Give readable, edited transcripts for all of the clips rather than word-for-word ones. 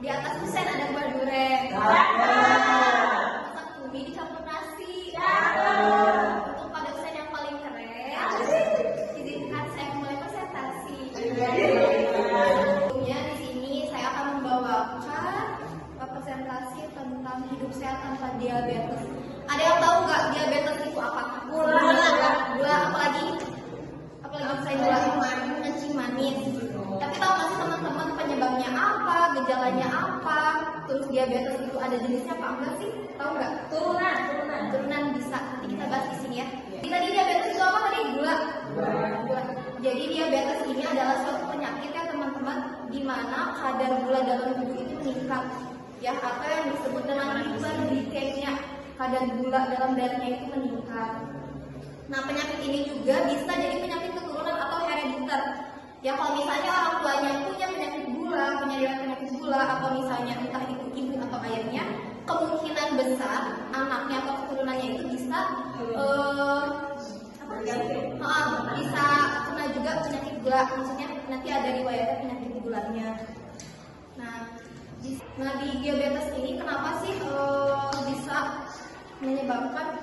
Di atas kusen ada buah durian. Masak ubi dicampur nasi. Untuk pada kusen yang paling keren, izinkan saya mulai presentasi. Sebelumnya di sini saya akan membawakan presentasi tentang hidup sehat tanpa diabetes. Ada yang tahu nggak diabetes itu apa? Gula, apalagi saya gula kencing manis. Tapi tahu nggak sih teman-teman penyebabnya apa, gejalanya apa? Terus diabetes itu ada jenisnya apa enggak sih? Tahu nggak? Turunan bisa. Nanti kita bahas di sini ya. Tadi diabetes itu apa tadi? Gula. Jadi diabetes ini adalah suatu penyakit ya teman-teman, di mana kadar gula dalam tubuh itu meningkat, ya, atau yang disebut dengan hiperglikemia. Kadar gula dalam darahnya itu meningkat. Nah, penyakit ini juga bisa jadi penyakit keturunan atau herediter. Ya, kalau misalnya orang tuanya punya penyakit gula, atau misalnya entah itu ibu atau ayahnya, kemungkinan besar anaknya atau keturunannya itu bisa bisa kena juga penyakit gula. Maksudnya nanti ada riwayat penyakit gulanya. Nah, di diabetes ini kenapa sih bisa menyebabkan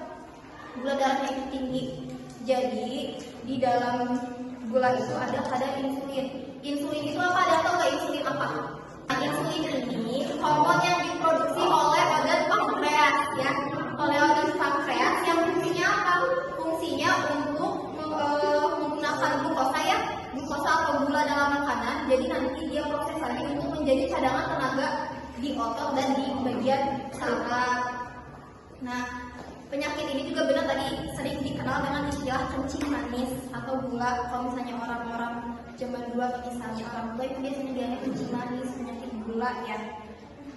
gula darahnya itu tinggi? Jadi di dalam gula itu ada kadar insulin. Insulin itu apa? Ada tahu nggak insulin apa? Nah, insulin ini hormon yang diproduksi oleh organ pankreas, ya, oleh organ pankreas yang fungsinya apa? Fungsinya untuk menggunakan glukosa atau gula dalam makanan. Jadi nanti dia proses lagi untuk menjadi cadangan tenaga di otot dan di bagian saraf. Nah, penyakit ini juga benar tadi sering dikenal dengan istilah kencing manis atau gula. Kalau misalnya orang-orang zaman dulu atau misalnya orang tua itu biasanya bilangnya kencing manis, penyakit gula ya.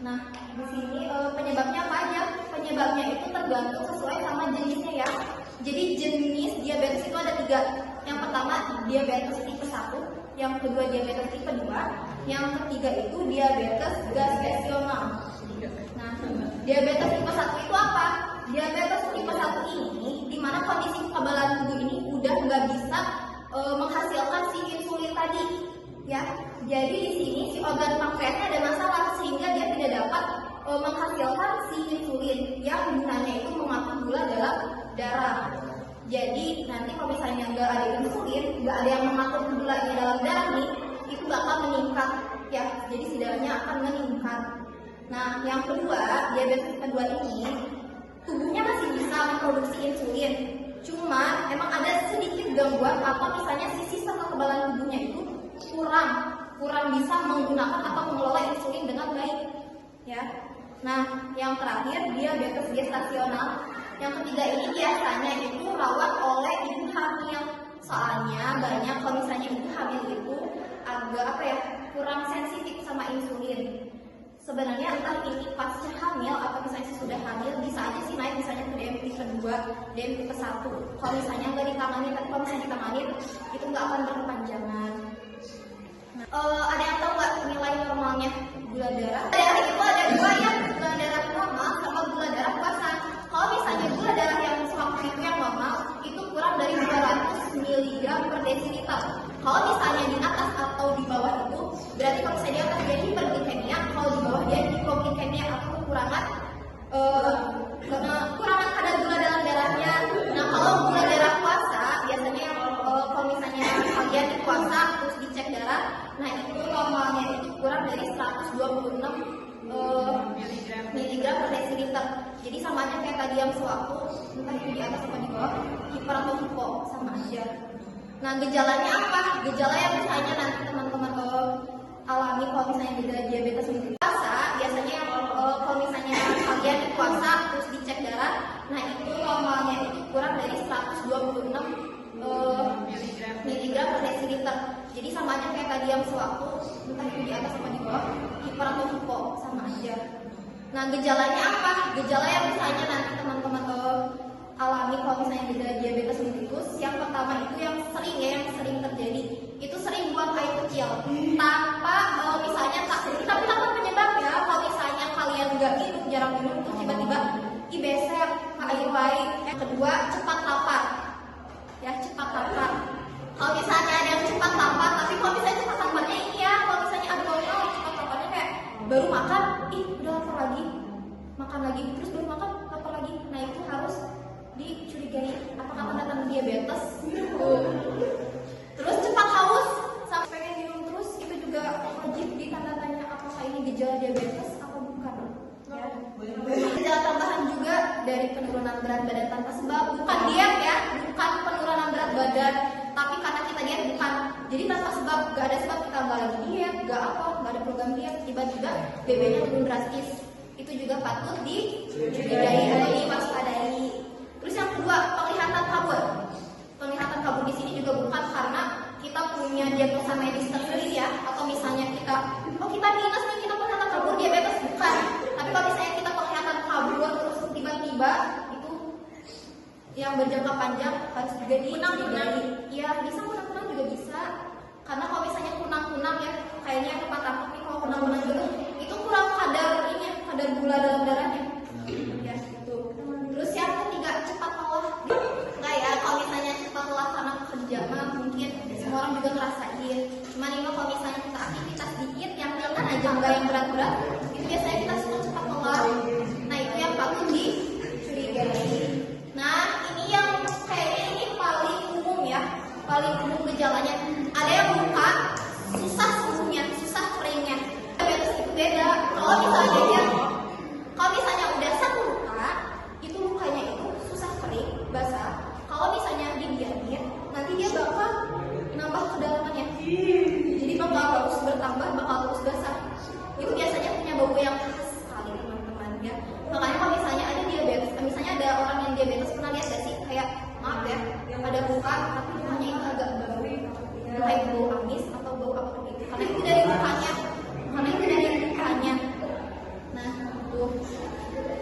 Nah, di sini penyebabnya banyak. Penyebabnya itu tergantung sesuai sama jenisnya ya. Jadi jenis diabetes itu ada 3. Yang pertama diabetes tipe 1, yang kedua diabetes tipe 2, yang ketiga itu diabetes gestasional. Nah, diabetes tipe 1 itu apa? Diabetes tipe 1 ini di mana kondisi kekebalan tubuh ini udah nggak bisa menghasilkan si insulin tadi, ya. Jadi di sini si organ pankreasnya ada masalah sehingga dia tidak dapat menghasilkan si insulin yang gunanya itu mengatur gula dalam darah. Jadi nanti kalau misalnya nggak ada insulin, nggak ada yang mengatur gulanya dalam darah nih, itu bakal meningkat, ya. Jadi si darahnya akan meningkat. Nah, yang kedua, diabetes tipe 2 ini tubuhnya masih bisa memproduksi insulin, cuma emang ada sedikit gangguan atau misalnya si sistem kekebalan tubuhnya itu kurang bisa menggunakan atau mengelola insulin dengan baik, ya. Nah, yang terakhir diabetes gestasional. Yang ketiga ini biasanya itu rawat oleh ibu hamil. Soalnya banyak kalau misalnya ibu hamil itu agak kurang sensitif sama insulin. Sebenarnya entah ini pasca hamil atau misalnya sudah hamil bisa aja sih naik misalnya ke DM tipe 2, DM tipe 1. Kalau misalnya nggak ditangani, tapi kalau misalnya ditangani itu nggak akan berkepanjangan. Ada yang tahu nggak nilai normalnya gula darah? Darah itu ada 2 ya, gula darah normal sama gula darah puasa. Kalau misalnya gula darah yang sewaktu itu yang normal itu kurang dari 200 mg per desiliter. Kalau misalnya di atas atau di bawah itu berarti kalau misalnya di atas dia hiperglikemia, kalau di bawah dia hipoglikemia atau kekurangan kadar gula dalam darahnya. Nah, kalau gula darah puasa biasanya kalau misalnya kalian di puasa terus dicek darah, nah itu normalnya itu kurang dari 126 mg per desiliter. Jadi sama aja kayak tadi yang sewaktu entah itu di atas atau di bawah, hiper atau hipo sama aja. Nah, gejalanya apa? Gejala yang misalnya nanti teman-teman alami kalau misalnya gejala diabetes itu puasa, biasanya kalau misalnya kalian di puasa terus dicek darah, nah itu normalnya itu kurang dari 126 mg per desiliter. Jadi sama aja kayak tadi yang sewaktu entah itu di atas atau di bawah, hiper atau hipo sama aja. Nah, gejalanya apa? Gejala yang misalnya nanti teman-teman alami kalau misalnya gejala diabetes mellitus, yang pertama itu yang sering terjadi itu sering buang air kecil tanpa misalnya tapi tanpa penyebab ya. Kalau misalnya kalian nggak minum, jarang minum, terus tiba-tiba beser air baik. Yang kedua, cepat lapar, ya, cepat lapar. Kalau misalnya ada yang cepat lapar, tapi kalau misalnya cepat laparnya ini ya, kalau misalnya abdominal cepat laparnya kayak baru makan, udah lapar lagi, makan lagi, terus baru makan, lapar lagi. Nah itu harus dicurigai apakah tanda-tanda diabetes. Terus cepat haus sampai pengen minum terus, itu juga wajib ditanda-tanya apakah ini gejala diabetes atau bukan. Ya. Gejala tambahan juga dari penurunan berat badan tanpa sebab, bukan diet ya, bukan penurunan berat badan, tapi karena kita diet bukan. Jadi tanpa sebab, gak ada sebab kita nggak lagi diet, gak ada program diet, tiba-tiba BB-nya turun drastis. Itu juga patut dicurigai atau diwaspadai. Terus yang kedua, penglihatan kabur. Penglihatan kabur di sini juga bukan karena kita punya diagnosa medis tersendiri ya, atau misalnya kita minus nih, kita penglihatan kabur diabetes, bukan. Tapi kalau misalnya kita penglihatan kabur terus tiba-tiba itu yang berjangka panjang harus juga kunang-kunang. Iya, bisa kunang-kunang juga bisa. Karena kalau misalnya kunang-kunang ya, kayaknya tempat takut nih kalau kunang-kunang itu kurang kadar gula dalam darahnya. Ya, gitu. Terus yang ketiga, cepat lelah. Enggak ya, kalau misalnya cepat lelah karena kerja mah mungkin semua orang juga ngerasain. Cuman ini kalau misalnya kita aktivitas dikit yang ringan aja, enggak yang berat-berat, itu biasanya kita suka cepat lelah. Nah, itu yang patut dicurigai. Nah, ini yang kayaknya ini paling umum ya, paling umum gejalanya. Ada yang luka, susah sembuhnya, susah keringnya. Diabetes itu beda. Kalau misalnya udah satu luka, itu lukanya itu susah kering, basah. Kalau misalnya dibiarin, nanti dia bakal nambah kedalamannya. Jadi bakal terus bertambah, bakal terus basah. Itu biasanya punya bau yang khas sekali teman-teman ya. Makanya kalau misalnya ada diabetes, misalnya ada orang yang diabetes, pernah lihat gak sih kayak maaf ya, ada luka tapi lukanya itu agak bau, kayak bau amis atau bau apa gitu. Karena itu dari lukanya. Nah, tuh.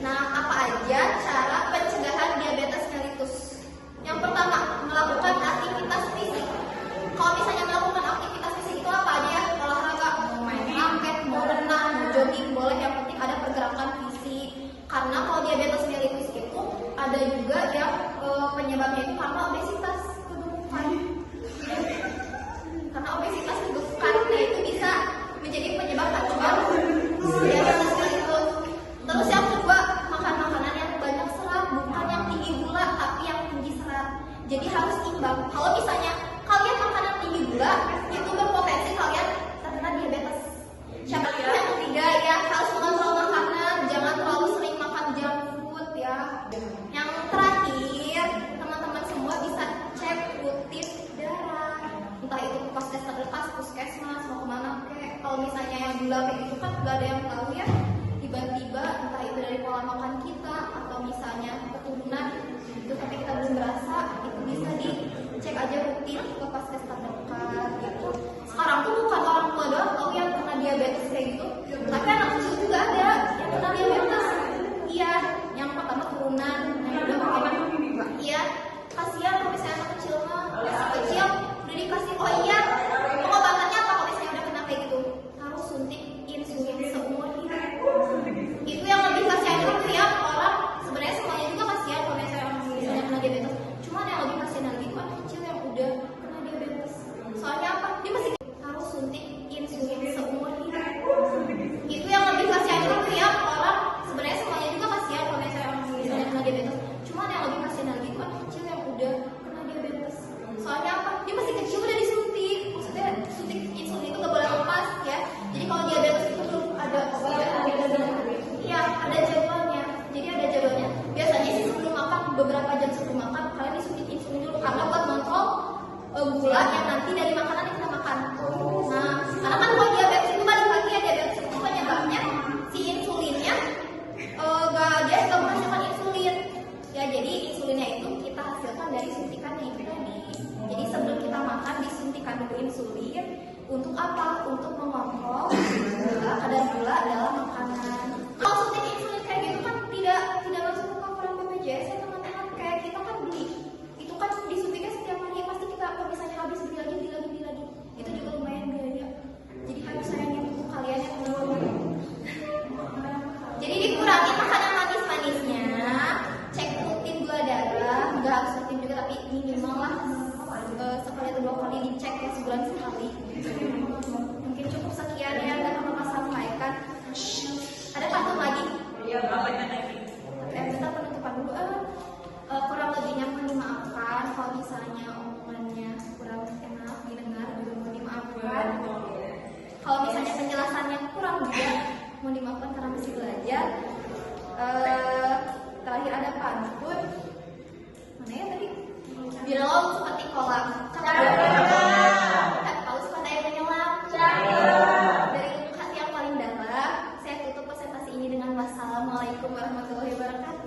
Nah, apa aja cara pencegahan diabetes mellitus? Yang pertama, melakukan aktivitas fisik. Kalau misalnya melakukan aktivitas fisik itu apa aja? Olahraga, mau main raket, mau renang, mau jogging, boleh, yang penting ada pergerakan fisik. Karena kalau diabetes mellitus itu ada juga yang penyebabnya itu karena obesitas, kegemukan. Karena obesitas kegemukan, nah itu bisa menjadi penyebab acuan diabetes mellitus. Terus yang kedua, makan makanan yang banyak serat, bukan yang tinggi gula tapi yang tinggi serat. Jadi harus imbang. Kalau misalnya kalian makanan tinggi gula, itu berpotensi kalian terkena diabetes. Siapa yang ketiga ya, harus mengontrol makanan, jangan terlalu sering makan junk food ya. Yang terakhir, teman-teman semua bisa cek rutin darah. Entah itu pas tes terdekat, puskesmas, mau kemana kek. Kalau misalnya yang gula kayak gitu kan gak ada yang tahu ya. Tiba-tiba entah itu dari pola makan kita atau misalnya keturunan itu tapi kita belum berasa, itu bisa dicek aja rutin ke puskesmas terdekat gitu. Sekarang tuh bukan orang tua doang tahu yang kena diabetes kayak gitu, tapi anak kecil juga ada yang kena diabetes. Iya, yang pertama turunan, yang kedua mungkin iya, kasihan kalau misalnya anak kecil mah masih kecil udah dikasih pengobatannya apa kalau misalnya udah kena kayak gitu, harus suntik insulin seumur hidup. Itu yang lebih kasihan itu ya orang, sebenarnya semuanya juga kasihan kalau misalnya kena diabetes. Cuma yang lebih kasihan lagi itu anak kecil yang udah kena diabetes. Soalnya apa? Dia masih harus suntik insulin seumur hidup. Itu yang lebih kasihan itu ya orang, sebenarnya semuanya juga kasihan kalau misalnya kena diabetes. Cuma yang lebih kasihan lagi itu anak kecil yang udah kena diabetes. Soalnya apa? Dia masih kecil udah disuntik. Maksudnya suntik insulin itu gak boleh lepas ya. Jadi kalau diabetes itu belum ada iya, ada jadwalnya. Jadi ada jadwalnya. Biasanya sih sebelum makan, beberapa jam sebelum makan, kalian disuntik insulin dulu karena buat kontrol gula yang nanti dari makanan yang kita makan. Nah, karena kan kalau diabetes itu balik lagi ya, diabetes itu penyebabnya si insulinnya dia suka menghasilkan insulin. Ya, jadi insulinnya itu kita hasilkan dari suntikannya itu tadi. Jadi sebelum kita makan disuntikan dulu insulin. Untuk apa? Untuk mengontrol kadar gula dalam makanan. Kalau suntik insulin kayak gitu kan tidak masuk ke coveran BPJS ya teman-teman. Kayak kita kan beli, itu kan disuntiknya setiap hari, pasti kita kalau misalnya habis beli lagi. Itu juga lumayan biaya. Jadi harus sayangin untuk kalian yang teman-teman. Jadi dikurangi makanan manis-manisnya, cek rutin gula darah, nggak harus rutin juga tapi minimal lah sekali atau 2 kali dicek ya, sebulan sekali. Mungkin cukup sekian ya teman-teman. Terakhir ada pantun. Mana ya tadi? Biarlah seperti kolam. Paus pada air menyelam. Dari lubuk hati yang paling dalam, saya tutup presentasi ini dengan wassalamualaikum warahmatullahi wabarakatuh.